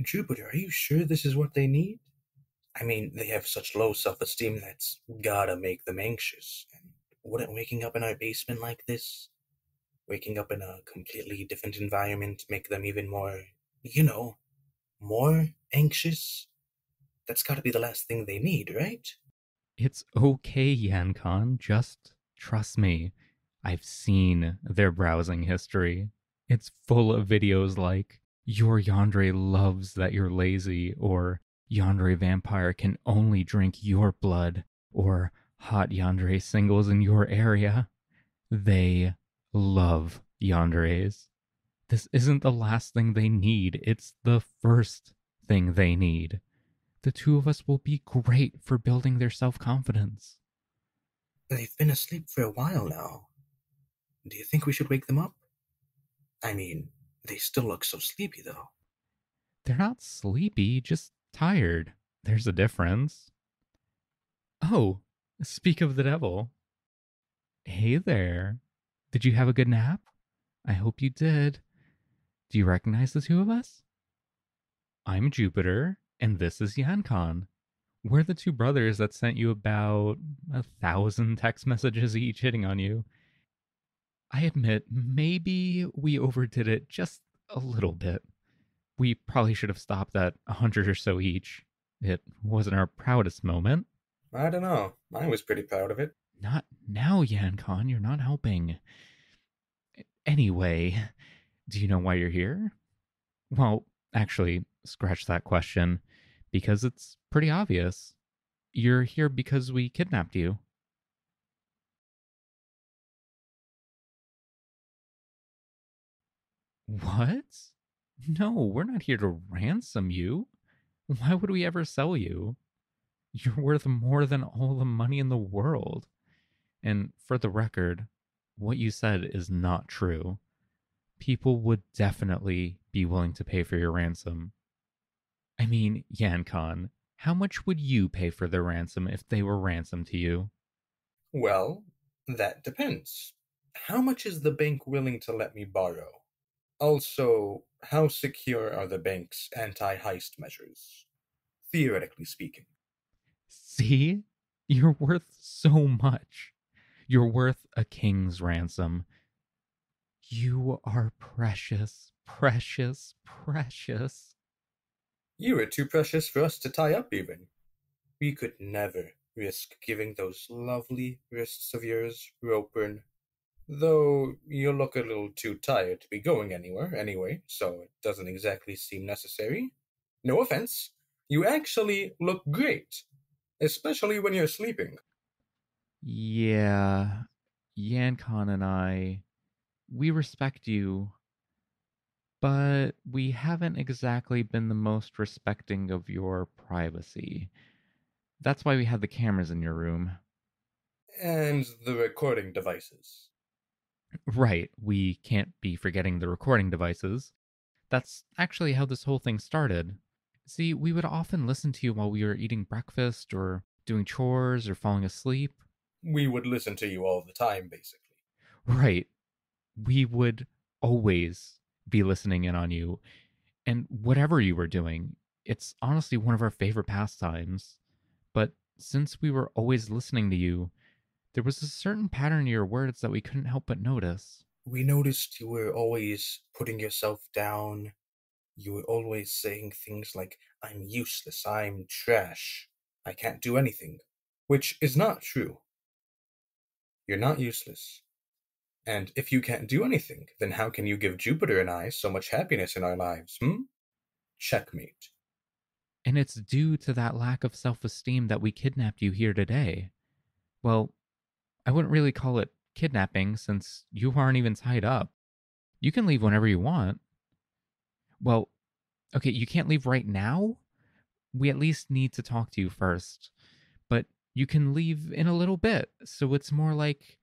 Jupiter, are you sure this is what they need? I mean, they have such low self-esteem that's gotta make them anxious. And wouldn't waking up in our basement like this, waking up in a completely different environment, make them even more, you know, more anxious? That's gotta be the last thing they need, right? It's okay, Yankon. Just trust me. I've seen their browsing history. It's full of videos like, your Yandere loves that you're lazy, or Yandere vampire can only drink your blood, or hot Yandere singles in your area. They love Yanderes. This isn't the last thing they need, it's the first thing they need. The two of us will be great for building their self confidence. They've been asleep for a while now. Do you think we should wake them up? I mean, they still look so sleepy, though. They're not sleepy, just tired. There's a difference. Oh, speak of the devil. Hey there. Did you have a good nap? I hope you did. Do you recognize the two of us? I'm Jupiter, and this is Yankon. We're the two brothers that sent you about 1,000 text messages each hitting on you. I admit, maybe we overdid it just a little bit. We probably should have stopped at 100 or so each. It wasn't our proudest moment. I don't know. I was pretty proud of it. Not now, Yankon, you're not helping. Anyway, do you know why you're here? Well, actually, scratch that question, because it's pretty obvious. You're here because we kidnapped you. What? No, we're not here to ransom you. Why would we ever sell you? You're worth more than all the money in the world. And for the record, what you said is not true. People would definitely be willing to pay for your ransom. I mean, Yankon, how much would you pay for their ransom if they were ransomed to you? Well, that depends. How much is the bank willing to let me borrow? Also, how secure are the bank's anti heist measures? Theoretically speaking. See? You're worth so much. You're worth a king's ransom. You are precious, precious, precious. You are too precious for us to tie up, even. We could never risk giving those lovely wrists of yours rope burn. Though you look a little too tired to be going anywhere anyway, so it doesn't exactly seem necessary. No offense. You actually look great, especially when you're sleeping. Yeah, Yankon and I, we respect you, but we haven't exactly been the most respecting of your privacy. That's why we have the cameras in your room. And the recording devices. Right, we can't be forgetting the recording devices. That's actually how this whole thing started. See, we would often listen to you while we were eating breakfast or doing chores or falling asleep. We would listen to you all the time, basically. Right, we would always be listening in on you. And whatever you were doing, it's honestly one of our favorite pastimes. But since we were always listening to you, there was a certain pattern in your words that we couldn't help but notice. We noticed you were always putting yourself down. You were always saying things like, I'm useless, I'm trash, I can't do anything. Which is not true. You're not useless. And if you can't do anything, then how can you give Jupiter and I so much happiness in our lives, hmm? Checkmate. And it's due to that lack of self esteem that we kidnapped you here today. Well, I wouldn't really call it kidnapping since you aren't even tied up. You can leave whenever you want. Well, okay, you can't leave right now? We at least need to talk to you first. But you can leave in a little bit, so it's more like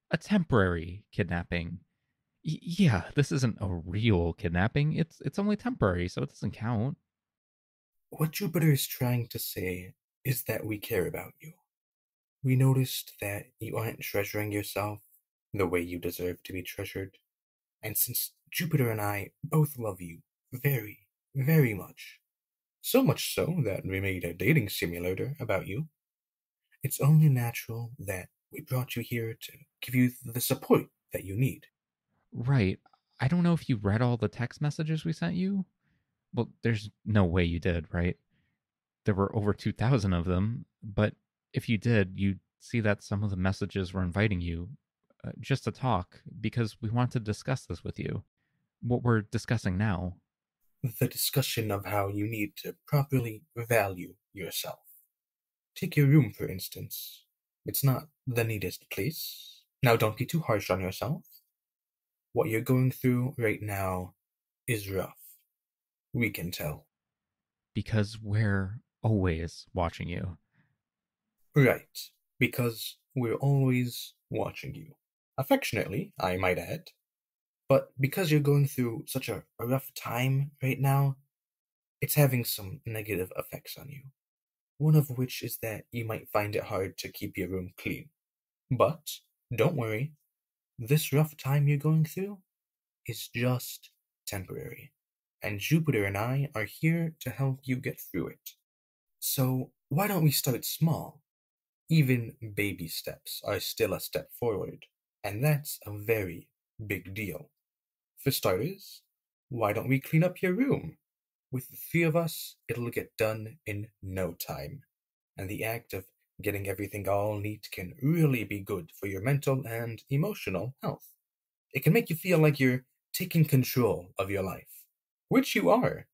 a temporary kidnapping. Yeah, this isn't a real kidnapping. It's only temporary, so it doesn't count. What Jupiter is trying to say is that we care about you. We noticed that you aren't treasuring yourself the way you deserve to be treasured. And since Jupiter and I both love you very, Very much. So much so that we made a dating simulator about you. It's only natural that we brought you here to give you the support that you need. Right. I don't know if you read all the text messages we sent you. Well, there's no way you did, right? There were over 2,000 of them. But if you did, you'd see that some of the messages were inviting you just to talk because we want to discuss this with you. What we're discussing now. The discussion of how you need to properly value yourself. Take your room, for instance. It's not the neatest place. Now, don't be too harsh on yourself. What you're going through right now is rough. We can tell. Because we're always watching you. Right, because we're always watching you. Affectionately, I might add. But because you're going through such a rough time right now, it's having some negative effects on you. One of which is that you might find it hard to keep your room clean. But don't worry, this rough time you're going through is just temporary. And Jupiter and I are here to help you get through it. So, why don't we start small? Even baby steps are still a step forward, and that's a very big deal. For starters, why don't we clean up your room? With the three of us, it'll get done in no time. And the act of getting everything all neat can really be good for your mental and emotional health. It can make you feel like you're taking control of your life, which you are.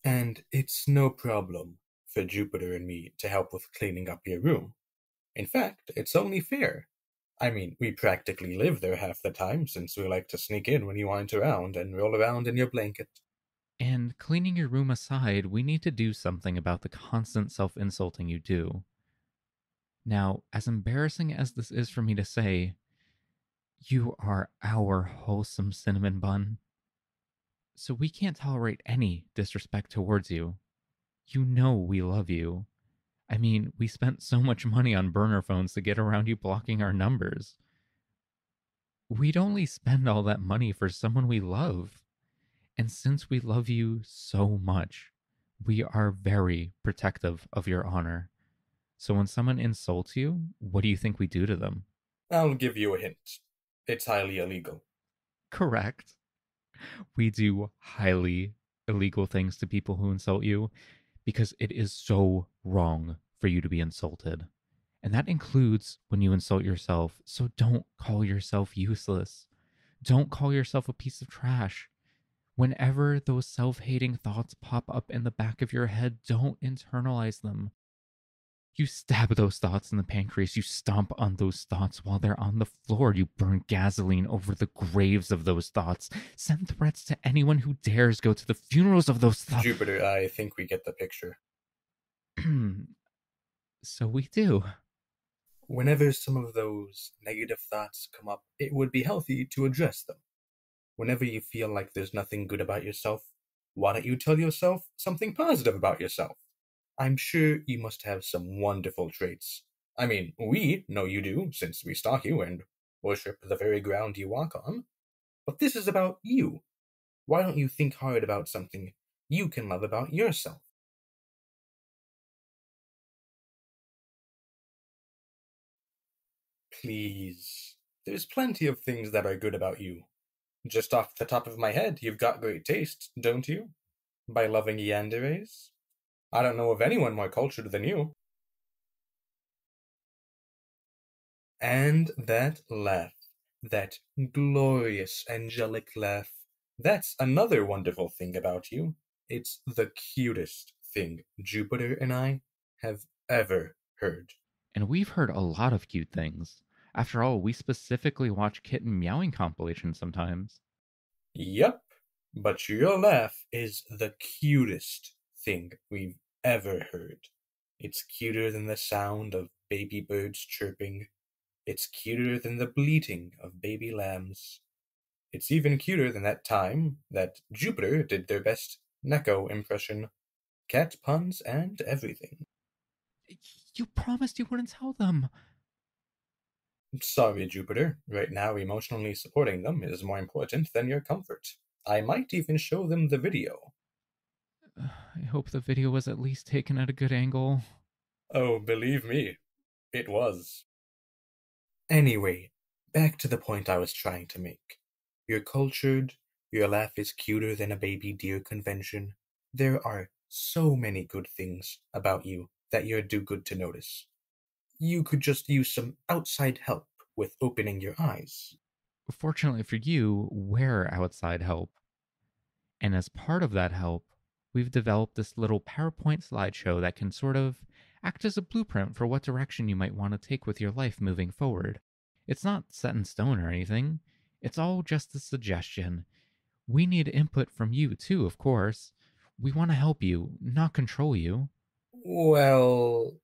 And it's no problem for Jupiter and me to help with cleaning up your room. In fact, it's only fair. I mean, we practically live there half the time since we like to sneak in when you aren't around and roll around in your blanket. And cleaning your room aside, we need to do something about the constant self insulting you do. Now, as embarrassing as this is for me to say, you are our wholesome cinnamon bun. So we can't tolerate any disrespect towards you. You know we love you. I mean, we spent so much money on burner phones to get around you blocking our numbers. We'd only spend all that money for someone we love. And since we love you so much, we are very protective of your honor. So when someone insults you, what do you think we do to them? I'll give you a hint. It's highly illegal. Correct. We do highly illegal things to people who insult you because it is so wrong for you to be insulted. And that includes when you insult yourself. So don't call yourself useless. Don't call yourself a piece of trash. Whenever those self hating thoughts pop up in the back of your head, don't internalize them. You stab those thoughts in the pancreas. You stomp on those thoughts while they're on the floor. You burn gasoline over the graves of those thoughts. Send threats to anyone who dares go to the funerals of those thoughts. Jupiter, I think we get the picture. So we do. Whenever some of those negative thoughts come up, it would be healthy to address them. Whenever you feel like there's nothing good about yourself, why don't you tell yourself something positive about yourself? I'm sure you must have some wonderful traits. I mean, we know you do, since we stalk you and worship the very ground you walk on. But this is about you. Why don't you think hard about something you can love about yourself? Please. There's plenty of things that are good about you. Just off the top of my head, you've got great taste, don't you? By loving yanderes? I don't know of anyone more cultured than you. And that laugh, that glorious angelic laugh, that's another wonderful thing about you. It's the cutest thing Jupiter and I have ever heard. And we've heard a lot of cute things. After all, we specifically watch kitten meowing compilations sometimes. Yup, but your laugh is the cutest thing we've ever heard. It's cuter than the sound of baby birds chirping. It's cuter than the bleating of baby lambs. It's even cuter than that time that Jupiter did their best Neko impression. Cat puns and everything. You promised you wouldn't tell them. Sorry, Jupiter. Right now, emotionally supporting them is more important than your comfort. I might even show them the video. I hope the video was at least taken at a good angle. Oh, believe me, it was. Anyway, back to the point I was trying to make. You're cultured, your laugh is cuter than a baby deer convention. There are so many good things about you that you're do good to notice. You could just use some outside help with opening your eyes. Fortunately for you, we're outside help. And as part of that help, we've developed this little PowerPoint slideshow that can sort of act as a blueprint for what direction you might want to take with your life moving forward. It's not set in stone or anything, it's all just a suggestion. We need input from you too, of course. We want to help you, not control you. Well,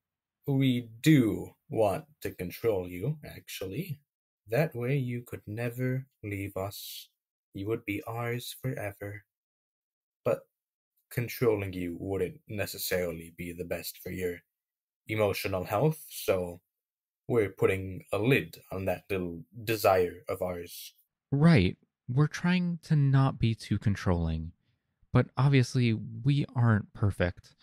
we do want to control you, actually. That way you could never leave us. You would be ours forever. But controlling you wouldn't necessarily be the best for your emotional health, so we're putting a lid on that little desire of ours. Right, we're trying to not be too controlling, but obviously we aren't perfect.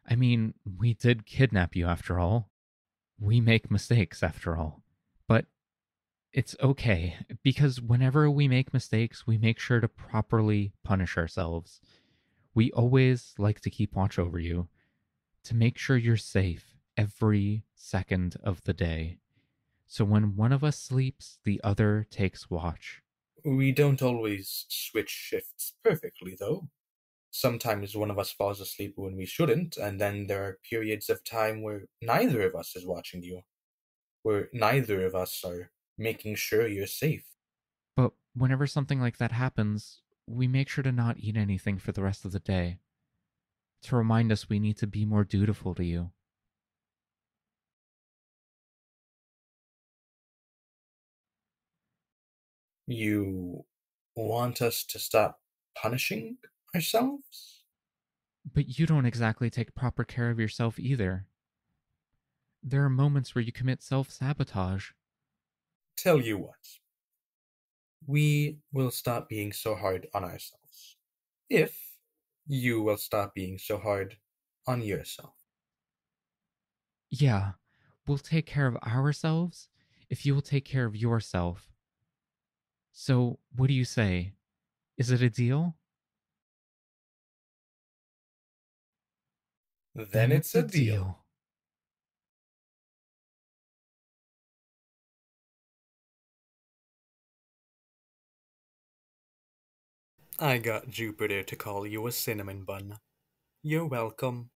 I mean, we did kidnap you after all. We make mistakes after all. But it's okay because whenever we make mistakes, we make sure to properly punish ourselves. We always like to keep watch over you to make sure you're safe every second of the day. So when one of us sleeps, the other takes watch. We don't always switch shifts perfectly, though. Sometimes one of us falls asleep when we shouldn't, and then there are periods of time where neither of us is watching you, where neither of us are making sure you're safe. But whenever something like that happens, we make sure to not eat anything for the rest of the day to remind us we need to be more dutiful to you. You want us to stop punishing ourselves? But you don't exactly take proper care of yourself either. There are moments where you commit self sabotage. Tell you what, we will stop being so hard on ourselves. If you will stop being so hard on yourself. Yeah, we'll take care of ourselves if you will take care of yourself. So, what do you say? Is it a deal? Then Then it's it's a a deal. deal. I got Jupiter to call you a cinnamon bun. You're welcome.